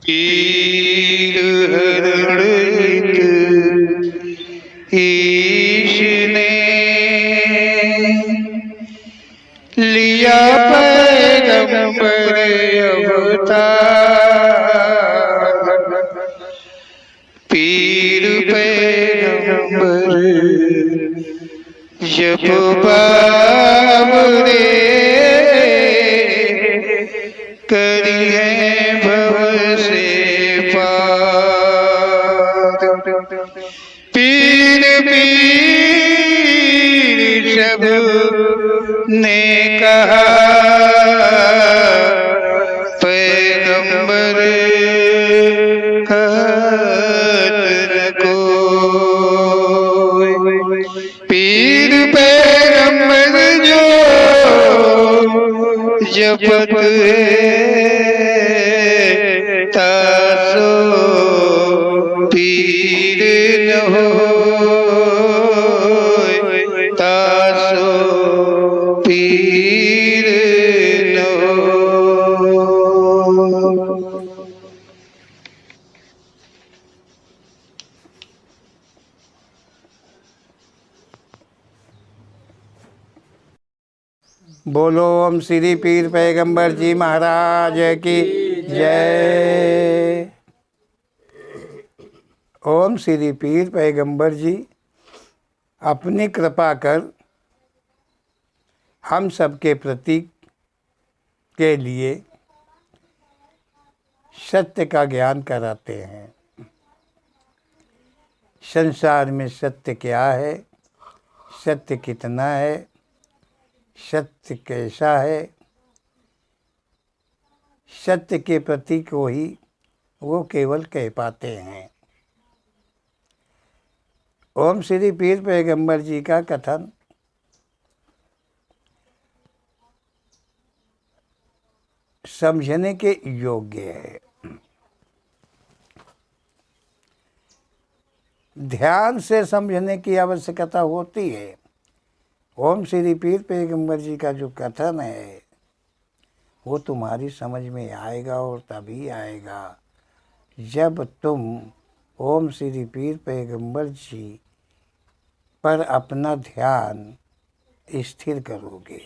पीर हरण ईश ने लिया पैगंबर अवतार। पीर पैगंबर जब बाबरे करी है भव से पार। पीर पीर सब ने कहा पैगंबर कहत न कोई। पीर पैगंबर जो जपत है तासो पीर न होय, तासो पीर न होय। बोलो ओम श्री पीर पैगंबर जी महाराज की जय। ओम श्री पीर पैगंबर जी अपनी कृपा कर हम सबके प्रति के लिए सत्य का ज्ञान कराते हैं। संसार में सत्य क्या है, सत्य कितना है, सत्य कैसा है, सत्य के प्रति को ही वो केवल कह पाते हैं। ओम श्री पीर पैगंबर जी का कथन समझने के योग्य है। ध्यान से समझने की आवश्यकता होती है। ओम श्री पीर पैगंबर जी का जो कथन है वो तुम्हारी समझ में आएगा और तभी आएगा जब तुम ओम श्री पीर पैगंबर जी पर अपना ध्यान स्थिर करोगे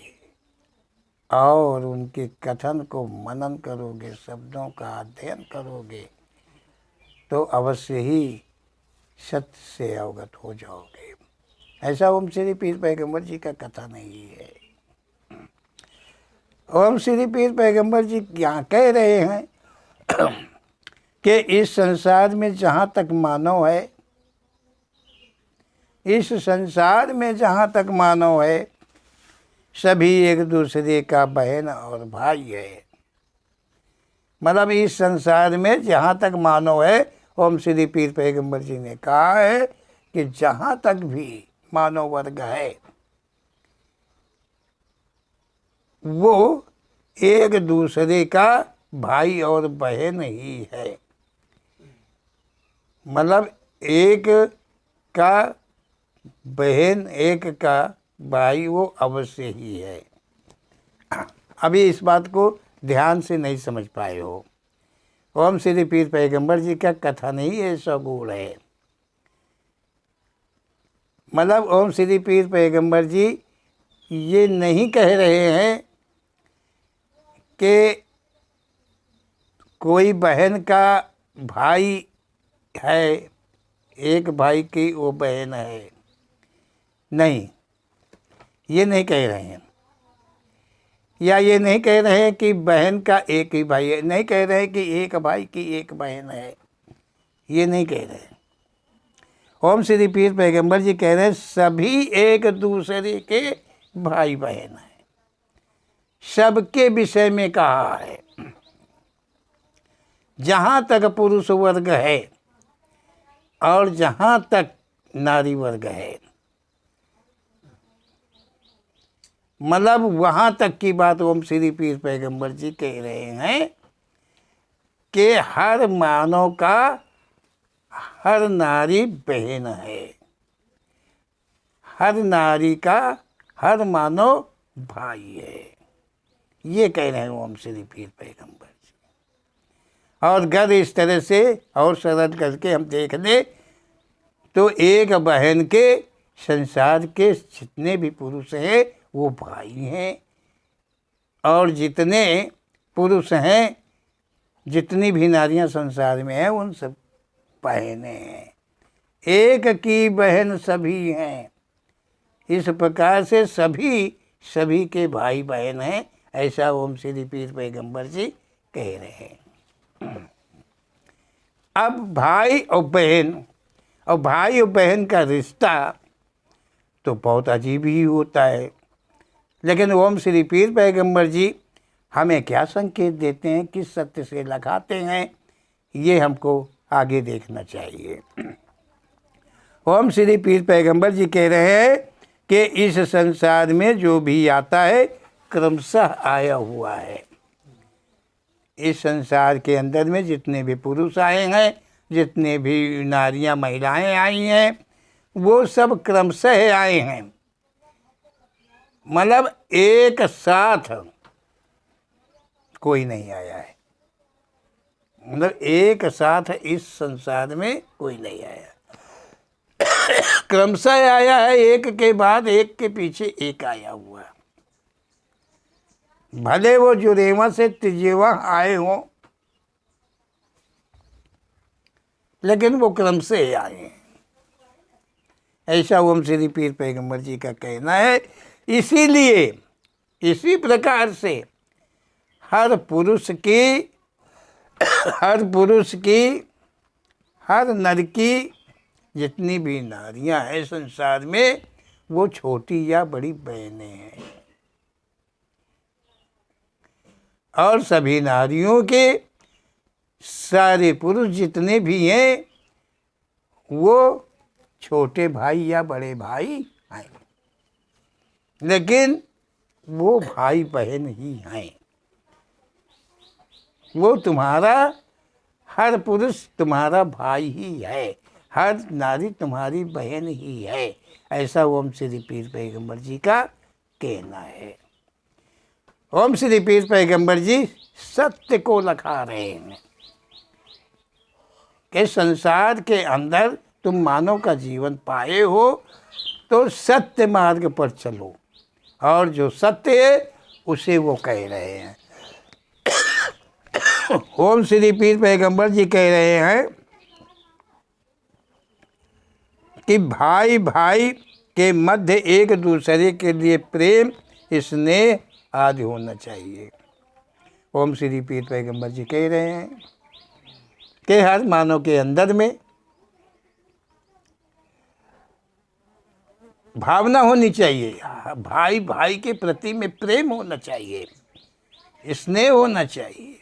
और उनके कथन को मनन करोगे, शब्दों का अध्ययन करोगे तो अवश्य ही सत्य से अवगत हो जाओगे। ऐसा ओम श्री पीर पैगंबर जी का कथा नहीं है। ओम श्री पीर पैगंबर जी यहाँ कह रहे हैं कि इस संसार में जहाँ तक मानव है, इस संसार में जहाँ तक मानव है सभी एक दूसरे का बहन और भाई है। मतलब इस संसार में जहाँ तक मानव है, ओम श्री पीर पैगंबर जी ने कहा है कि जहाँ तक भी मानव वर्ग है वो एक दूसरे का भाई और बहन ही है। मतलब एक का बहन एक का भाई वो अवश्य ही है। अभी इस बात को ध्यान से नहीं समझ पाए हो। ओम श्री पीर पैगंबर जी का कथन ही ऐसा गुण है। मतलब ओम श्री पीर पैगंबर जी ये नहीं कह रहे हैं कि कोई बहन का भाई है, एक भाई की वो बहन है, नहीं, ये नहीं कह रहे हैं। या ये नहीं कह रहे हैं कि बहन का एक ही भाई है, नहीं कह रहे हैं कि एक भाई की एक बहन है, ये नहीं कह रहे हैं। ओम श्री पीर पैगंबर जी कह रहे हैं सभी एक दूसरे के भाई बहन हैं। सबके विषय में कहा है। जहाँ तक पुरुष वर्ग है और जहाँ तक नारी वर्ग है, मतलब वहाँ तक की बात ओम श्री पीर पैगंबर जी कह रहे हैं कि हर मानव का हर नारी बहन है, हर नारी का हर मानव भाई है। ये कह रहे हैं ओम श्री पीर पैगंबर जी। और अगर इस तरह से और सरल करके हम देख लें तो एक बहन के संसार के जितने भी पुरुष हैं वो भाई हैं, और जितने पुरुष हैं, जितनी भी नारियां संसार में हैं, उन सब बहनें हैं। एक की बहन सभी हैं। इस प्रकार से सभी सभी के भाई बहन हैं, ऐसा ओम श्री पीर पैगंबर जी कह रहे हैं। अब भाई और बहन का रिश्ता तो बहुत अजीब ही होता है, लेकिन ओम श्री पीर पैगंबर जी हमें क्या संकेत देते हैं, किस सत्य से लगाते हैं, ये हमको आगे देखना चाहिए। ओम श्री पीर पैगंबर जी कह रहे हैं कि इस संसार में जो भी आता है क्रमशः आया हुआ है। इस संसार के अंदर में जितने भी पुरुष आए हैं, जितने भी नारियां महिलाएं आई हैं, वो सब क्रमशः आए हैं। मतलब एक साथ कोई नहीं आया है, मतलब एक साथ इस संसार में कोई नहीं आया, क्रमशः आया है, एक के बाद एक के पीछे एक आया हुआ है। भले वो जुरेवा से तिजेवा आए हों, लेकिन वो क्रमशः आए हैं, ऐसा ओम श्री पीर पैगंबर जी का कहना है। इसीलिए इसी प्रकार से हर पुरुष की हर नर की जितनी भी नारियां हैं संसार में, वो छोटी या बड़ी बहनें हैं, और सभी नारियों के सारे पुरुष जितने भी हैं वो छोटे भाई या बड़े भाई हैं, लेकिन वो भाई बहन ही हैं। वो तुम्हारा हर पुरुष तुम्हारा भाई ही है, हर नारी तुम्हारी बहन ही है, ऐसा ओम श्री पीर पैगंबर जी का कहना है। ओम श्री पीर पैगंबर जी सत्य को लखा रहे हैं कि संसार के अंदर तुम मानव का जीवन पाए हो तो सत्य मार्ग पर चलो, और जो सत्य है उसे वो कह रहे हैं। ओम श्री पीर पैगंबर जी कह रहे हैं कि भाई भाई के मध्य एक दूसरे के लिए प्रेम स्नेह आदि होना चाहिए। ओम श्री पीर पैगंबर जी कह रहे हैं कि हर मानव के अंदर में भावना होनी चाहिए, भाई भाई के प्रति में प्रेम होना चाहिए, स्नेह होना चाहिए।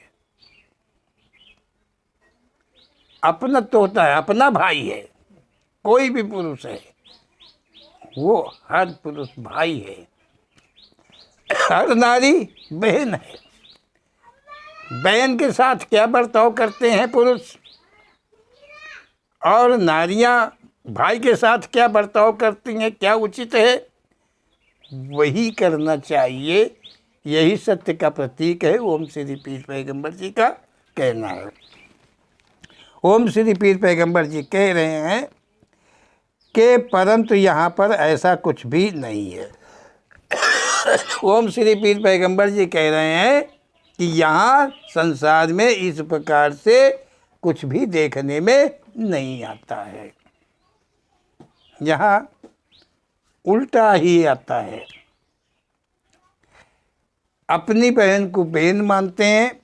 अपना तो होता है, अपना भाई है, कोई भी पुरुष है, वो हर पुरुष भाई है, हर नारी बहन है। बहन के साथ क्या बर्ताव करते हैं पुरुष, और नारियां भाई के साथ क्या बर्ताव करती हैं, क्या उचित है, वही करना चाहिए। यही सत्य का प्रतीक है ओम श्री पीर पैगंबर जी का कहना है। ओम श्री पीर पैगंबर जी कह रहे हैं कि परंतु यहाँ पर ऐसा कुछ भी नहीं है। ओम श्री पीर पैगंबर जी कह रहे हैं कि यहाँ संसार में इस प्रकार से कुछ भी देखने में नहीं आता है, यहाँ उल्टा ही आता है। अपनी बहन को बहन मानते हैं,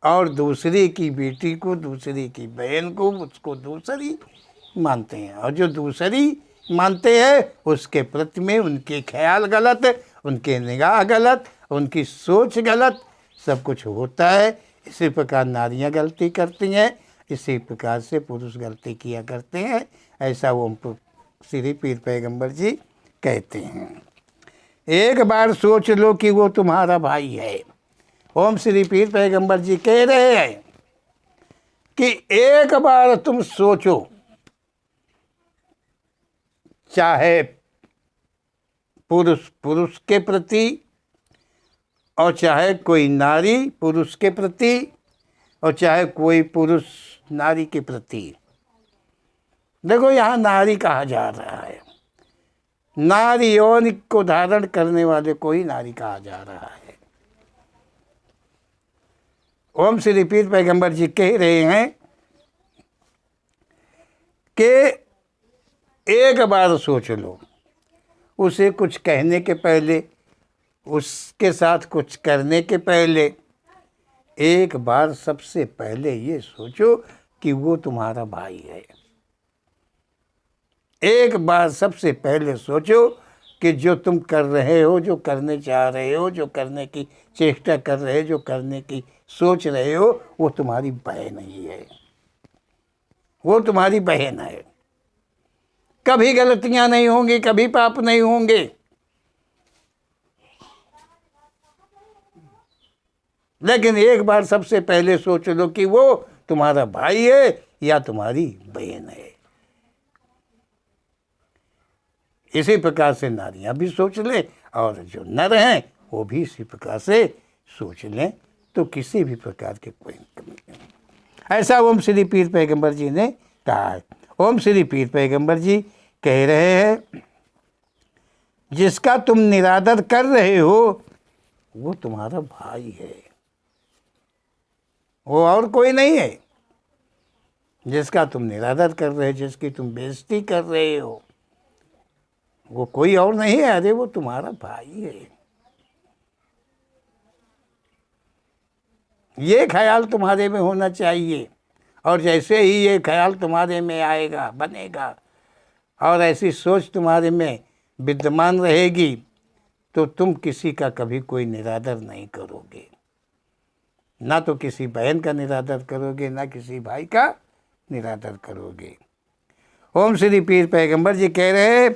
और दूसरे की बेटी को, दूसरे की बहन को, उसको दूसरी मानते हैं, और जो दूसरी मानते हैं उसके प्रति में उनके ख्याल गलत, उनके निगाह गलत, उनकी सोच गलत, सब कुछ होता है। इसी प्रकार नारियां गलती करती हैं, इसी प्रकार से पुरुष गलती किया करते हैं, ऐसा ओम श्री पीर पैगंबर जी कहते हैं। एक बार सोच लो कि वो तुम्हारा भाई है। ओम श्री पीर पैगंबर जी कह रहे हैं कि एक बार तुम सोचो, चाहे पुरुष पुरुष के प्रति और चाहे कोई नारी पुरुष के प्रति, और चाहे कोई पुरुष नारी के प्रति। देखो यहाँ नारी कहा जा रहा है, नारी यौन को धारण करने वाले को ही नारी कहा जा रहा है। ओम श्री पीर पैगंबर जी कह रहे हैं कि एक बार सोच लो, उसे कुछ कहने के पहले, उसके साथ कुछ करने के पहले एक बार सबसे पहले ये सोचो कि वो तुम्हारा भाई है। एक बार सबसे पहले सोचो कि जो तुम कर रहे हो, जो करने चाह रहे हो, जो करने की चेष्टा कर रहे हो, जो करने की सोच रहे हो, वो तुम्हारी बहन ही है, वो तुम्हारी बहन है। कभी गलतियां नहीं होंगी, कभी पाप नहीं होंगे, लेकिन एक बार सबसे पहले सोच लो कि वो तुम्हारा भाई है या तुम्हारी बहन है। इसी प्रकार से नारियां भी सोच लें और जो नर हैं वो भी इसी प्रकार से सोच लें, तो किसी भी प्रकार के कोई कमी नहीं। ऐसा ओम श्री पीर पैगंबर जी ने कहा है। ओम श्री पीर पैगंबर जी कह रहे हैं, जिसका तुम निरादर कर रहे हो वो तुम्हारा भाई है, वो और कोई नहीं है। जिसका तुम निरादर कर रहे हो, जिसकी तुम बेइज्जती कर रहे हो, वो कोई और नहीं है, अरे वो तुम्हारा भाई है। ये ख्याल तुम्हारे में होना चाहिए, और जैसे ही ये ख्याल तुम्हारे में आएगा, बनेगा, और ऐसी सोच तुम्हारे में विद्यमान रहेगी, तो तुम किसी का कभी कोई निरादर नहीं करोगे। ना तो किसी बहन का निरादर करोगे, ना किसी भाई का निरादर करोगे। ओम श्री पीर पैगंबर जी कह रहे हैं,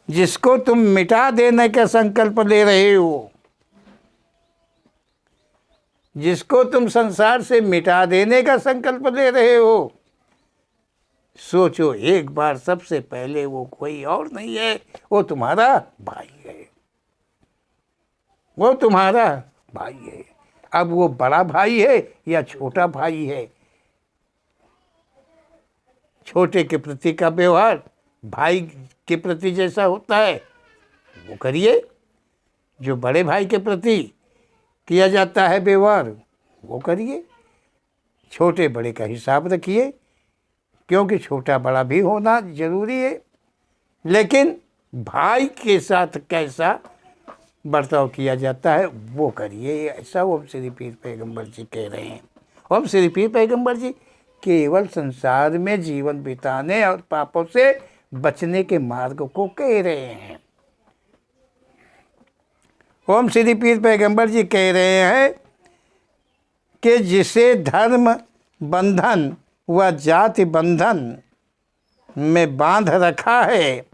जिसको तुम मिटा देने का संकल्प ले रहे हो, जिसको तुम संसार से मिटा देने का संकल्प ले रहे हो, सोचो एक बार सबसे पहले वो कोई और नहीं है, वो तुम्हारा भाई है, वो तुम्हारा भाई है। अब वो बड़ा भाई है या छोटा भाई है, छोटे के प्रति का व्यवहार भाई के प्रति जैसा होता है वो करिए, जो बड़े भाई के प्रति किया जाता है व्यवहार वो करिए। छोटे बड़े का हिसाब रखिए, क्योंकि छोटा बड़ा भी होना जरूरी है, लेकिन भाई के साथ कैसा बर्ताव किया जाता है वो करिए। ऐसा ओम श्री पीर पैगंबर जी कह रहे हैं। ओम श्री पीर पैगंबर जी केवल संसार में जीवन बिताने और पापों से बचने के मार्ग को कह रहे हैं। ओम श्री पीर पैगंबर जी कह रहे हैं कि जिसे धर्म बंधन व जाति बंधन में बांध रखा है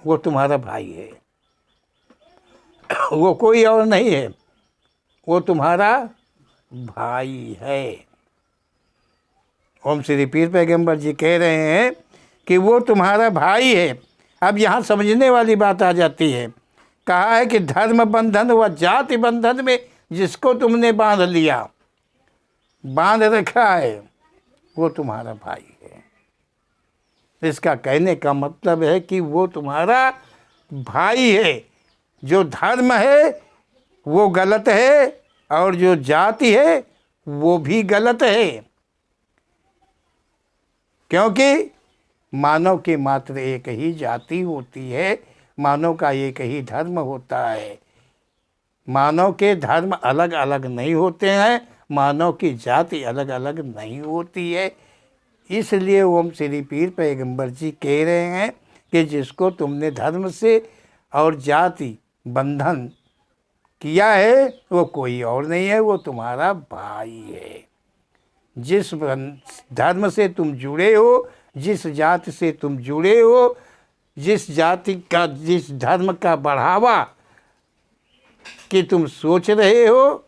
वो तुम्हारा भाई है, वो कोई और नहीं है, वो तुम्हारा भाई है। ओम श्री पीर पैगंबर जी कह रहे हैं कि वो तुम्हारा भाई है। अब यहाँ समझने वाली बात आ जाती है, कहा है कि धर्म बंधन व जाति बंधन में जिसको तुमने बांध लिया, बांध रखा है, वो तुम्हारा भाई है। इसका कहने का मतलब है कि वो तुम्हारा भाई है। जो धर्म है वो गलत है और जो जाति है वो भी गलत है, क्योंकि मानव की मात्र एक ही जाति होती है, मानव का एक ही धर्म होता है। मानव के धर्म अलग अलग नहीं होते हैं, मानव की जाति अलग अलग नहीं होती है। इसलिए ओम श्री पीर पैगंबर जी कह रहे हैं कि जिसको तुमने धर्म से और जाति बंधन किया है वो कोई और नहीं है, वो तुम्हारा भाई है। जिस धर्म से तुम जुड़े हो, जिस जाति से तुम जुड़े हो, जिस जाति का, जिस धर्म का बढ़ावा कि तुम सोच रहे हो,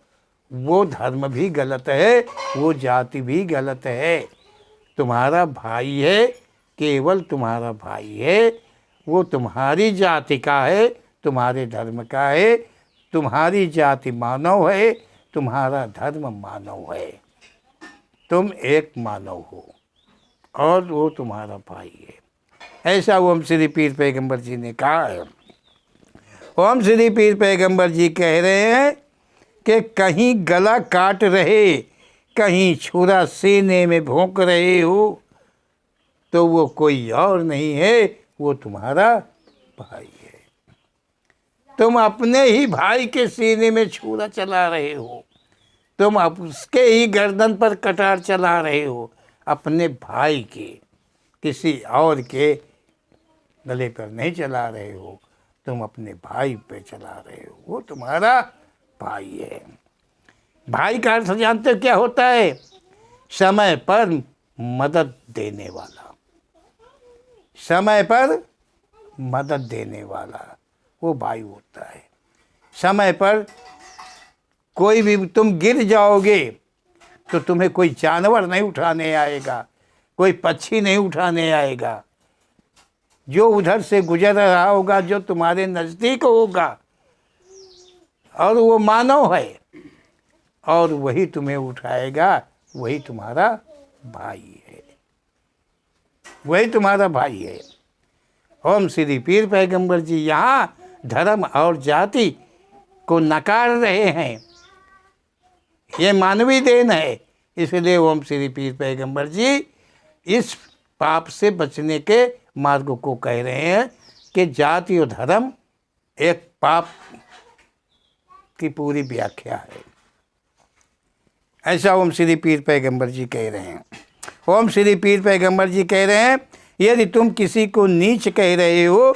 वो धर्म भी गलत है, वो जाति भी गलत है। तुम्हारा भाई है, केवल तुम्हारा भाई है। वो तुम्हारी जाति का है, तुम्हारे धर्म का है, तुम्हारी जाति मानव है, तुम्हारा धर्म मानव है, तुम एक मानव हो और वो तुम्हारा भाई है। ऐसा ओम श्री पीर पैगंबर जी ने कहा है। ओम श्री पीर पैगंबर जी कह रहे हैं कि कहीं गला काट रहे, कहीं छुरा सीने में भोंक रहे हो, तो वो कोई और नहीं है, वो तुम्हारा भाई है। तुम अपने ही भाई के सीने में छुरा चला रहे हो, तुम उसके ही गर्दन पर कटार चला रहे हो, अपने भाई के, किसी और के गले पर नहीं चला रहे हो, तुम अपने भाई पे चला रहे हो, वो तुम्हारा भाई है। भाई का अर्थ जानते हो क्या होता है? समय पर मदद देने वाला, समय पर मदद देने वाला वो भाई होता है। समय पर कोई भी तुम गिर जाओगे तो तुम्हें कोई जानवर नहीं उठाने आएगा, कोई पक्षी नहीं उठाने आएगा। जो उधर से गुजर रहा होगा, जो तुम्हारे नज़दीक होगा, और वो मानव है, और वही तुम्हें उठाएगा, वही तुम्हारा भाई है, वही तुम्हारा भाई है। ओम श्री पीर पैगंबर जी यहाँ धर्म और जाति को नकार रहे हैं, ये मानवीय देन है। इसलिए ओम श्री पीर पैगंबर जी इस पाप से बचने के मार्ग को कह रहे हैं कि जाति और धर्म एक पाप की पूरी व्याख्या है। ऐसा ओम श्री पीर पैगंबर जी कह रहे हैं। ओम श्री पीर पैगंबर जी कह रहे हैं, यदि तुम किसी को नीच कह रहे हो,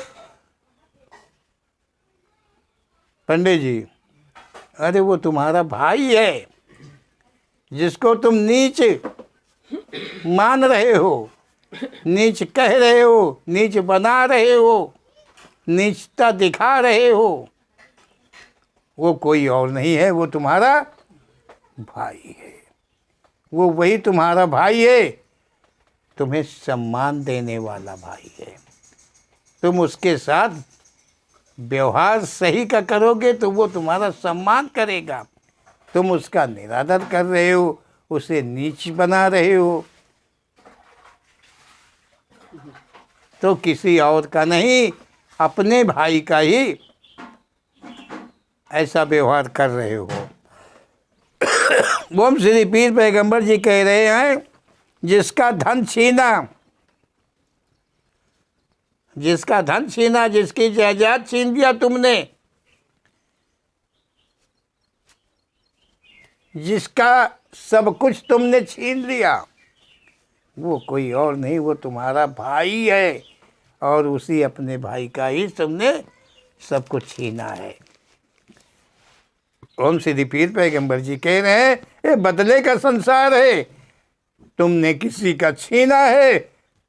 पंडित जी, अरे वो तुम्हारा भाई है। जिसको तुम नीच मान रहे हो, नीच कह रहे हो, नीच बना रहे हो, नीचता दिखा रहे हो, वो कोई और नहीं है, वो तुम्हारा भाई है। वो वही तुम्हारा भाई है, तुम्हें सम्मान देने वाला भाई है। तुम उसके साथ व्यवहार सही का करोगे तो वो तुम्हारा सम्मान करेगा। तुम उसका निरादर कर रहे हो, उसे नीच बना रहे हो, तो किसी और का नहीं, अपने भाई का ही ऐसा व्यवहार कर रहे हो। ओम श्री पीर पैगंबर जी कह रहे हैं, जिसका धन छीना, जिसका धन छीना, जिसकी जायदाद छीन दिया तुमने, जिसका सब कुछ तुमने छीन लिया, वो कोई और नहीं, वो तुम्हारा भाई है, और उसी अपने भाई का ही तुमने सब कुछ छीना है। ओम श्री पीर पैगंबर जी कह रहे हैं, ये बदले का संसार है। तुमने किसी का छीना है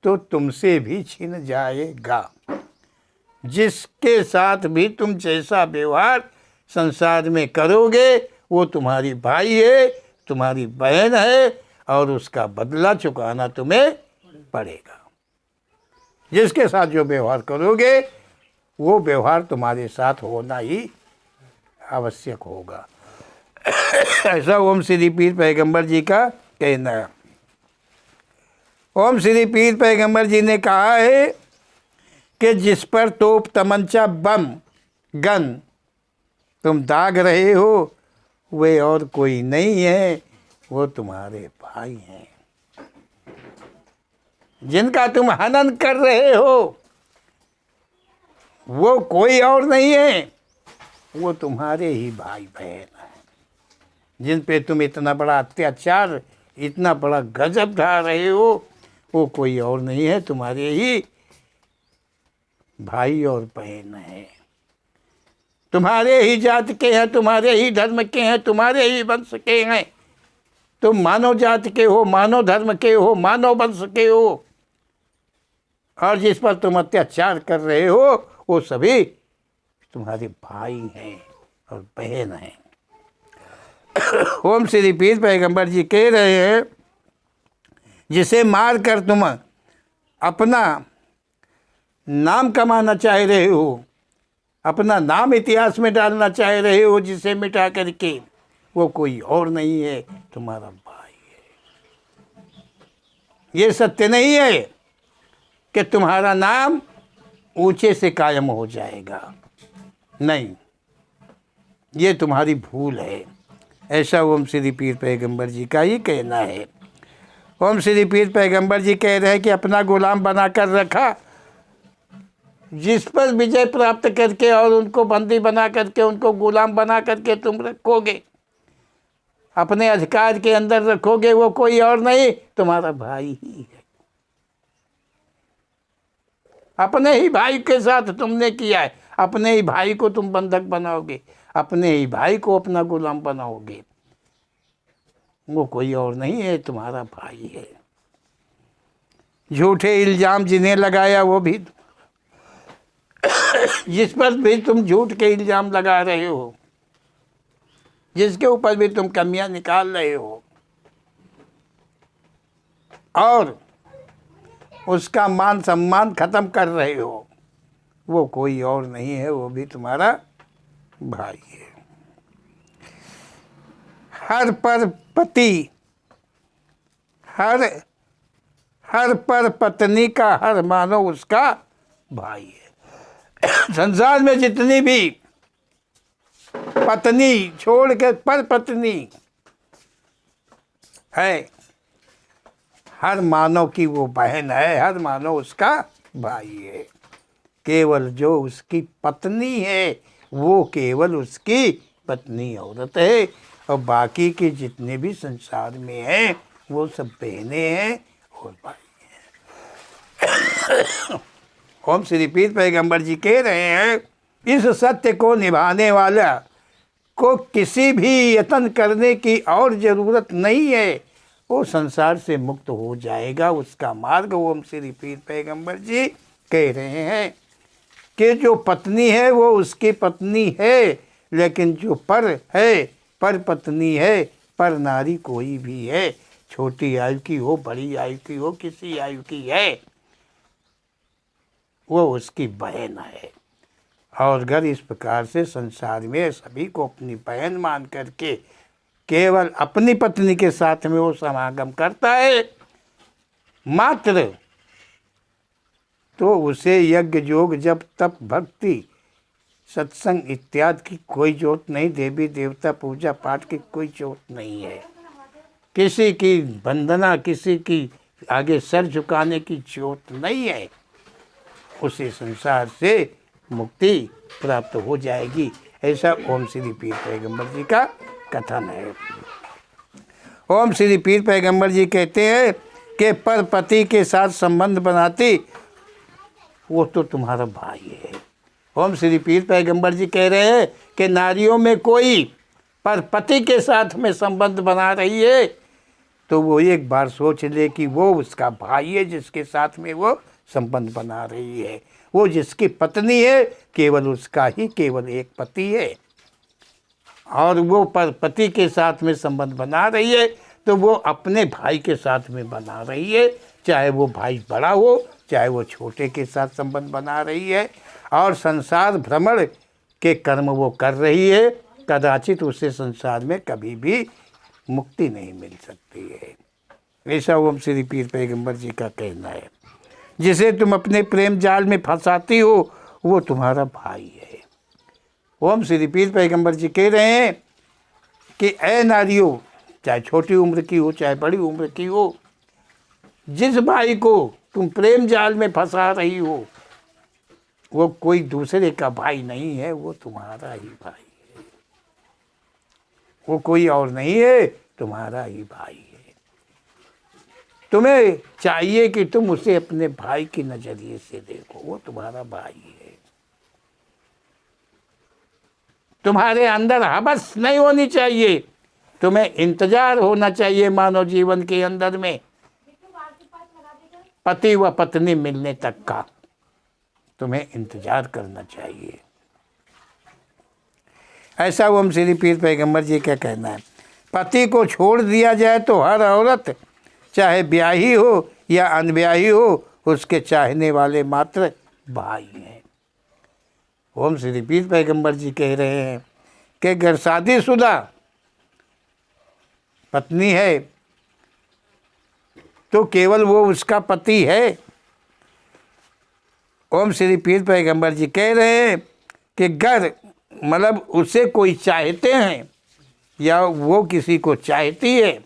तो तुमसे भी छीन जाएगा। जिसके साथ भी तुम जैसा व्यवहार संसार में करोगे, वो तुम्हारी भाई है, तुम्हारी बहन है, और उसका बदला चुकाना तुम्हें पड़ेगा। जिसके साथ जो व्यवहार करोगे, वो व्यवहार तुम्हारे साथ होना ही आवश्यक होगा। ऐसा ओम श्री पीर पैगंबर जी का कहना है। ओम श्री पीर पैगंबर जी ने कहा है कि जिस पर तोप, तमंचा, बम, गन तुम दाग रहे हो, वे और कोई नहीं है, वो तुम्हारे भाई हैं। जिनका तुम हनन कर रहे हो, वो कोई और नहीं है, वो तुम्हारे ही भाई बहन हैं। जिन पे तुम इतना बड़ा अत्याचार, इतना बड़ा गजब ढा रहे हो, वो कोई और नहीं है, तुम्हारे ही भाई और बहन हैं। तुम्हारे ही जात के हैं, तुम्हारे ही धर्म के हैं, तुम्हारे ही वंश के हैं। तुम मानव जात के हो, मानव धर्म के हो, मानव वंश के हो, और जिस पर तुम अत्याचार कर रहे हो, वो सभी तुम्हारे भाई हैं और बहन हैं। ओम श्री पीर पैगंबर जी कह रहे हैं, जिसे मार कर तुम अपना नाम कमाना चाह रहे हो, अपना नाम इतिहास में डालना चाह रहे हो, जिसे मिटा करके वो कोई और नहीं है, तुम्हारा भाई है। ये सत्य नहीं है कि तुम्हारा नाम ऊंचे से कायम हो जाएगा, नहीं, ये तुम्हारी भूल है। ऐसा ओम श्री पीर पैगंबर जी का ही कहना है। ओम श्री पीर पैगंबर जी कह रहे हैं कि अपना गुलाम बनाकर रखा, जिस पर विजय प्राप्त करके और उनको बंदी बना करके, उनको गुलाम बना करके तुम रखोगे, अपने अधिकार के अंदर रखोगे, वो कोई और नहीं, तुम्हारा भाई ही है। अपने ही भाई के साथ तुमने किया है, अपने ही भाई को तुम बंधक बनाओगे, अपने ही भाई को अपना गुलाम बनाओगे, वो कोई और नहीं है, तुम्हारा भाई है। झूठे इल्जाम जिन्हें लगाया वो भी, जिस पर भी तुम झूठ के इल्जाम लगा रहे हो, जिसके ऊपर भी तुम कमियां निकाल रहे हो और उसका मान सम्मान खत्म कर रहे हो, वो कोई और नहीं है, वो भी तुम्हारा भाई है। हर पर पति, हर पर पत्नी का हर मानो उसका भाई है। संसार में जितनी भी पत्नी छोड़ के पर पत्नी है, हर मानव की वो बहन है, हर मानव उसका भाई है। केवल जो उसकी पत्नी है वो केवल उसकी पत्नी औरत है, और बाकी के जितने भी संसार में हैं वो सब बहनें हैं और भाई हैं। ओम श्री पीर पैगंबर जी कह रहे हैं, इस सत्य को निभाने वाला को किसी भी यत्न करने की और ज़रूरत नहीं है, वो संसार से मुक्त हो जाएगा। उसका मार्ग ओम श्री पीर पैगंबर जी कह रहे हैं कि जो पत्नी है वो उसकी पत्नी है, लेकिन जो पर है, पर पत्नी है, पर नारी कोई भी है, छोटी आयु की हो, बड़ी आयु की हो, किसी आयु की है, वो उसकी बहन है। और अगर इस प्रकार से संसार में सभी को अपनी बहन मान करके केवल अपनी पत्नी के साथ में वो समागम करता है मात्र, तो उसे यज्ञ योग जप तप भक्ति सत्संग इत्यादि की कोई जरूरत नहीं, देवी देवता पूजा पाठ की कोई जरूरत नहीं है, किसी की वंदना, किसी की आगे सर झुकाने की जरूरत नहीं है। उसे संसार से मुक्ति प्राप्त हो जाएगी। ऐसा ओम श्री पीर पैगंबर जी का कथन है। ओम श्री पीर पैगंबर जी कहते हैं कि पर पति के साथ संबंध बनाती वो तो तुम्हारा भाई है। ओम श्री पीर पैगंबर जी कह रहे हैं कि नारियों में कोई पर पति के साथ में संबंध बना रही है तो वो एक बार सोच ले कि वो उसका भाई है जिसके साथ में वो संबंध बना रही है। वो जिसकी पत्नी है केवल उसका ही केवल एक पति है, और वो पर पति के साथ में संबंध बना रही है तो वो अपने भाई के साथ में बना रही है, चाहे वो भाई बड़ा हो चाहे वो छोटे के साथ संबंध बना रही है। और संसार भ्रमण के कर्म वो कर रही है, कदाचित उसे संसार में कभी भी मुक्ति नहीं मिल सकती है। ऐसा ओम श्री पीर पैगंबर जी का कहना है। जिसे तुम अपने प्रेम जाल में फंसाती हो वो तुम्हारा भाई है। ओम श्री पीर पैगंबर जी कह रहे हैं कि ऐ नारियों, चाहे छोटी उम्र की हो चाहे बड़ी उम्र की हो, जिस भाई को तुम प्रेम जाल में फंसा रही हो वो कोई दूसरे का भाई नहीं है, वो तुम्हारा ही भाई है, वो कोई और नहीं है, तुम्हारा ही भाई है। तुम्हें चाहिए कि तुम उसे अपने भाई के नजरिए से देखो, वो तुम्हारा भाई है। तुम्हारे अंदर हवस नहीं होनी चाहिए, तुम्हें इंतजार होना चाहिए मानव जीवन के अंदर में पति व पत्नी मिलने तक का, तुम्हें इंतजार करना चाहिए। ऐसा ओम श्री पीर पैगंबर जी का कहना है। पति को छोड़ दिया जाए तो हर औरत चाहे ब्याही हो या अनब्याही हो उसके चाहने वाले मात्र भाई हैं। ओम श्री पीर पैगंबर जी कह रहे हैं कि अगर शादीशुदा पत्नी है तो केवल वो उसका पति है। ओम श्री पीर पैगंबर जी कह रहे हैं कि अगर मतलब उसे कोई चाहते हैं या वो किसी को चाहती है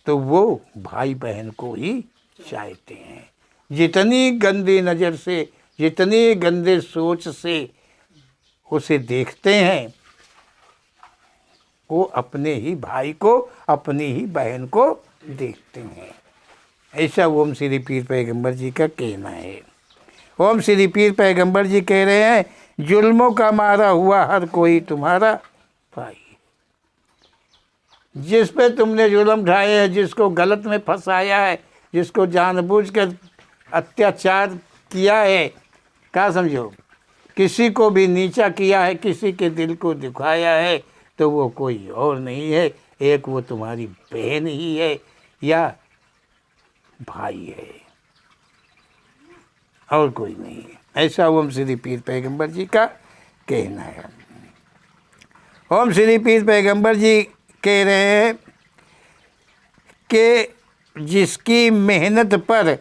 तो वो भाई बहन को ही चाहते हैं। जितनी गंदी नज़र से, जितनी गंदे सोच से उसे देखते हैं, वो अपने ही भाई को, अपनी ही बहन को देखते हैं। ऐसा ओम श्री पीर पैगंबर जी का कहना है। ओम श्री पीर पैगंबर जी कह रहे हैं, जुल्मों का मारा हुआ हर कोई तुम्हारा भाई। जिस पे तुमने जुल्म ढाए है, जिसको गलत में फंसाया है, जिसको जानबूझकर अत्याचार किया है, क्या समझो, किसी को भी नीचा किया है, किसी के दिल को दुखाया है, तो वो कोई और नहीं है, एक वो तुम्हारी बहन ही है या भाई है, और कोई नहीं है। ऐसा ओम श्री पीर पैगंबर जी का कहना है। ओम श्री पीर पैगंबर जी कह रहे हैं कि जिसकी मेहनत पर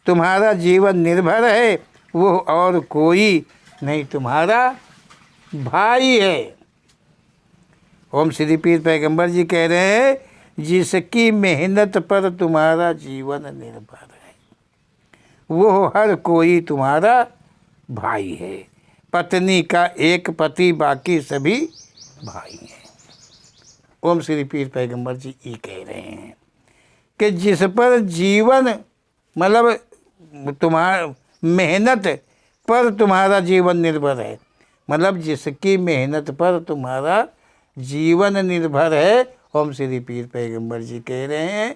तुम्हारा जीवन निर्भर है वो और कोई नहीं तुम्हारा भाई है। ओम श्री पीर पैगंबर जी कह रहे हैं, जिसकी मेहनत पर तुम्हारा जीवन निर्भर है वो हर कोई तुम्हारा भाई है। पत्नी का एक पति, बाकी सभी भाई हैं। ओम श्री पीर पैगंबर जी ये कह रहे हैं कि जिस पर जीवन मतलब तुम्हारा मेहनत पर तुम्हारा जीवन निर्भर है, मतलब जिसकी मेहनत पर तुम्हारा जीवन निर्भर है, ओम श्री पीर पैगंबर जी कह रहे हैं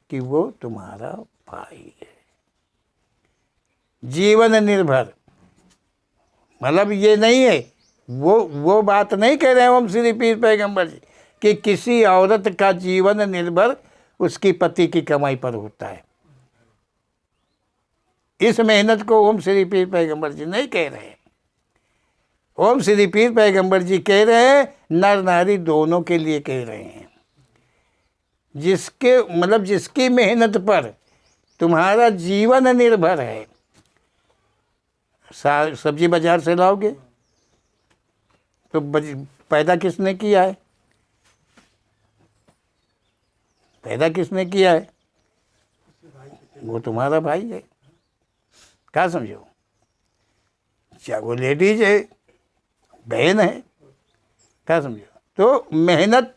कि वो तुम्हारा भाई है। जीवन निर्भर मतलब ये नहीं है, वो बात नहीं कह रहे हैं ओम श्री पीर पैगंबर जी कि किसी औरत का जीवन निर्भर उसकी पति की कमाई पर होता है। इस मेहनत को ओम श्री पीर पैगंबर जी नहीं कह रहे हैं। ओम श्री पीर पैगंबर जी कह रहे हैं, नर नारी दोनों के लिए कह रहे हैं। जिसके मतलब जिसकी मेहनत पर तुम्हारा जीवन निर्भर है। सब्जी बाजार से लाओगे तो पैदा किसने किया है? पैदा किसने किया है? वो तुम्हारा भाई है। क्या समझो, चाहे वो लेडीज है, बहन है, क्या समझो। तो मेहनत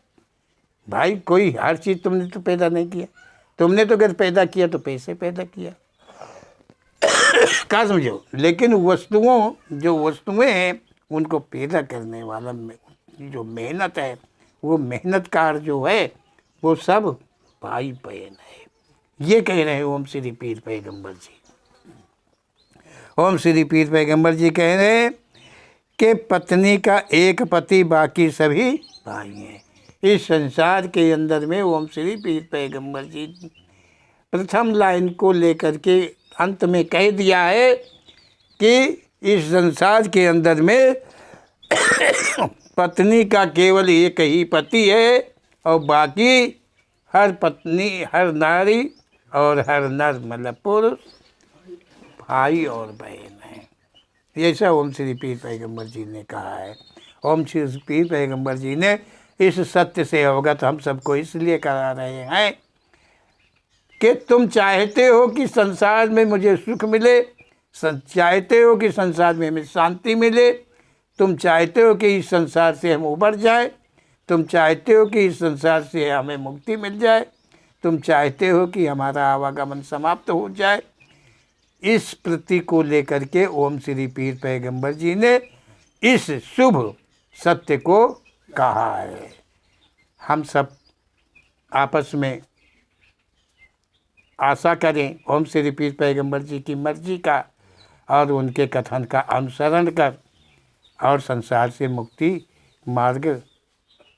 भाई, कोई हर चीज़ तुमने तो पैदा नहीं किया, तुमने तो अगर पैदा किया तो पैसे पैदा किया, क्या समझो। लेकिन जो वस्तुएं हैं उनको पैदा करने वाला जो मेहनत है, वो मेहनतकार जो है वो सब भाई बहन है। ये कह रहे हैं ओम श्री पीर पैगंबर जी। ओम श्री पीर पैगंबर जी कह रहे हैं कि पत्नी का एक पति, बाकी सभी भाई हैं। इस संसार के अंदर में ओम श्री पीर पैगंबर जी प्रथम लाइन को लेकर के अंत में कह दिया है कि इस संसार के अंदर में पत्नी का केवल एक ही पति है और बाकी हर पत्नी, हर नारी और हर नर मतलब पुरुष भाई और बहन है। ऐसा ओम श्री पीर पैगंबर जी ने कहा है। ओम श्री पीर पैगंबर जी ने इस सत्य से अवगत हम सबको इसलिए करा रहे हैं कि तुम चाहते हो कि संसार में मुझे सुख मिले, चाहते हो कि संसार में हमें शांति मिले, तुम चाहते हो कि इस संसार से हम उबर जाए, तुम चाहते हो कि इस संसार से हमें मुक्ति मिल जाए, तुम चाहते हो कि हमारा आवागमन समाप्त हो जाए। इस प्रति को लेकर के ओम श्री पीर पैगंबर जी ने इस शुभ सत्य को कहा है। हम सब आपस में आशा करें ओम श्री पीर पैगंबर जी की मर्जी का और उनके कथन का अनुसरण कर और संसार से मुक्ति मार्ग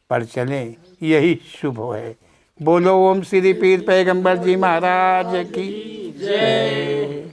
पर चलें, यही शुभ है। बोलो ओम श्री पीर पैगंबर जी महाराज की जय।